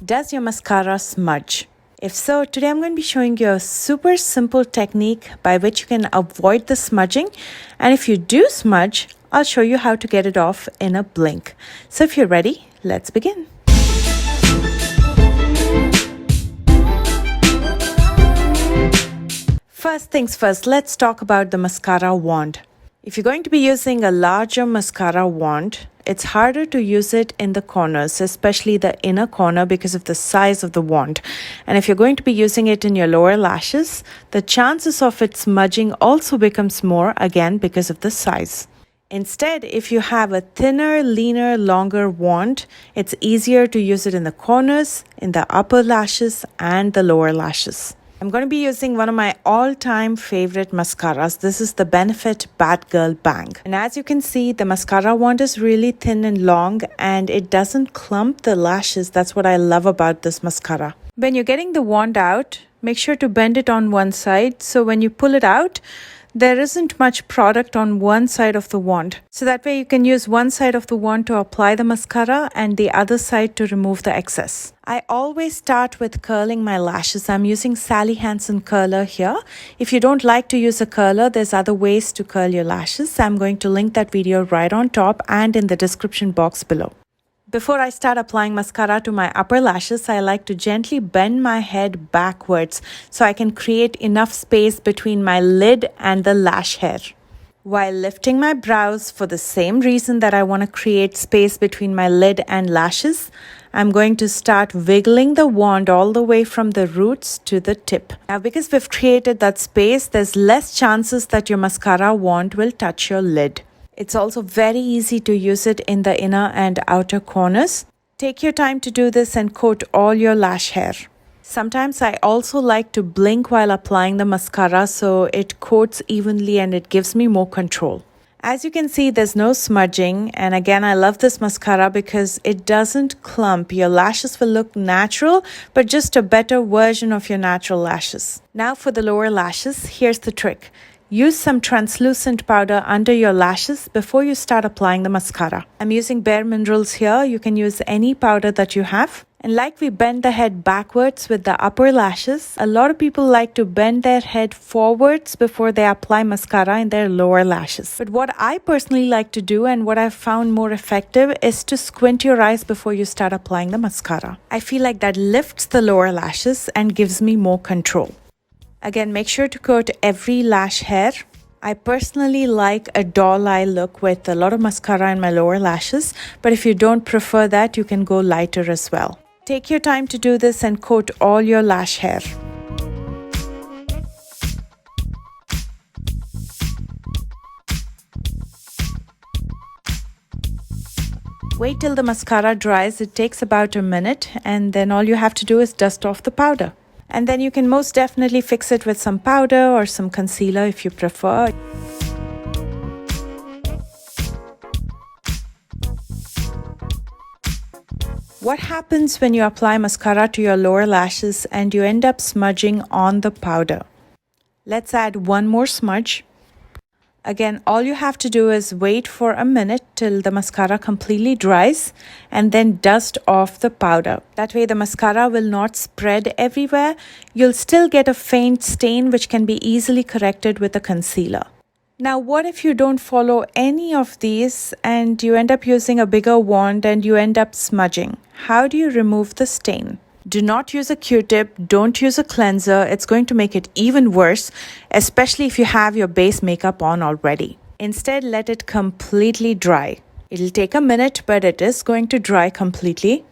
Does your mascara smudge? If so, today I'm going to be showing you a super simple technique by which you can avoid the smudging. And if you do smudge, I'll show you how to get it off in a blink. So if you're ready, let's begin. First things first, let's talk about the mascara wand. If you're going to be using a larger mascara wand, it's harder to use it in the corners, especially the inner corner because of the size of the wand. And if you're going to be using it in your lower lashes, the chances of it smudging also becomes more, again, because of the size. Instead, if you have a thinner, leaner, longer wand, it's easier to use it in the corners, in the upper lashes, and the lower lashes. I'm going to be using one of my all-time favorite mascaras. This is the Benefit Bad Girl Bang. And as you can see, the mascara wand is really thin and long and it doesn't clump the lashes. That's what I love about this mascara. When you're getting the wand out, make sure to bend it on one side. So when you pull it out, there isn't much product on one side of the wand. So that way you can use one side of the wand to apply the mascara and the other side to remove the excess. I always start with curling my lashes. I'm using Sally Hansen curler here. If you don't like to use a curler, there's other ways to curl your lashes. I'm going to link that video right on top and in the description box below. Before I start applying mascara to my upper lashes, I like to gently bend my head backwards so I can create enough space between my lid and the lash hair. While lifting my brows for the same reason that I want to create space between my lid and lashes, I'm going to start wiggling the wand all the way from the roots to the tip. Now, because we've created that space, there's less chances that your mascara wand will touch your lid. It's also very easy to use it in the inner and outer corners. Take your time to do this and coat all your lash hair. Sometimes I also like to blink while applying the mascara so it coats evenly and it gives me more control. As you can see, there's no smudging, and again, I love this mascara because it doesn't clump. Your lashes will look natural, but just a better version of your natural lashes. Now for the lower lashes, here's the trick. Use some translucent powder under your lashes before you start applying the mascara. I'm using Bare Minerals here. You can use any powder that you have. And like we bend the head backwards with the upper lashes, a lot of people like to bend their head forwards before they apply mascara in their lower lashes. But what I personally like to do and what I've found more effective is to squint your eyes before you start applying the mascara. I feel like that lifts the lower lashes and gives me more control. Again, make sure to coat every lash hair. I personally like a doll eye look with a lot of mascara in my lower lashes, but if you don't prefer that, you can go lighter as well. Take your time to do this and coat all your lash hair. Wait till the mascara dries. It takes about a minute, and then all you have to do is dust off the powder. And then you can most definitely fix it with some powder or some concealer if you prefer. What happens when you apply mascara to your lower lashes and you end up smudging on the powder? Let's add one more smudge. Again, all you have to do is wait for a minute till the mascara completely dries and then dust off the powder. That way the mascara will not spread everywhere. You'll still get a faint stain which can be easily corrected with a concealer. Now, what if you don't follow any of these and you end up using a bigger wand and you end up smudging? How do you remove the stain? Do not use a Q-tip, don't use a cleanser. It's going to make it even worse, especially if you have your base makeup on already. Instead, let it completely dry. It'll take a minute, but it is going to dry completely.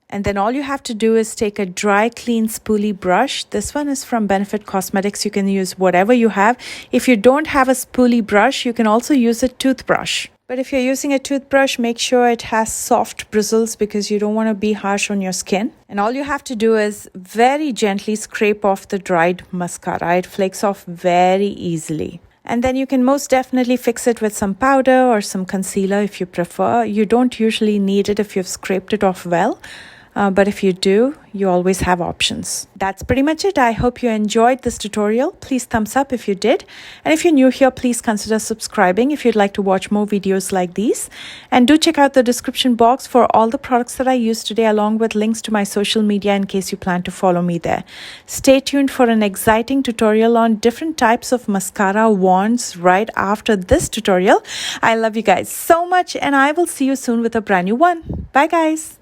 And then all you have to do is take a dry, clean, spoolie brush. This one is from Benefit Cosmetics. You can use whatever you have. If you don't have a spoolie brush, you can also use a toothbrush. But if you're using a toothbrush, make sure it has soft bristles because you don't want to be harsh on your skin. And all you have to do is very gently scrape off the dried mascara. It flakes off very easily. And then you can most definitely fix it with some powder or some concealer if you prefer. You don't usually need it if you've scraped it off well. But if you do, you always have options. That's pretty much it. I hope you enjoyed this tutorial. Please thumbs up if you did. And if you're new here, please consider subscribing if you'd like to watch more videos like these. And do check out the description box for all the products that I used today, along with links to my social media in case you plan to follow me there. Stay tuned for an exciting tutorial on different types of mascara wands right after this tutorial. I love you guys so much, and I will see you soon with a brand new one. Bye guys.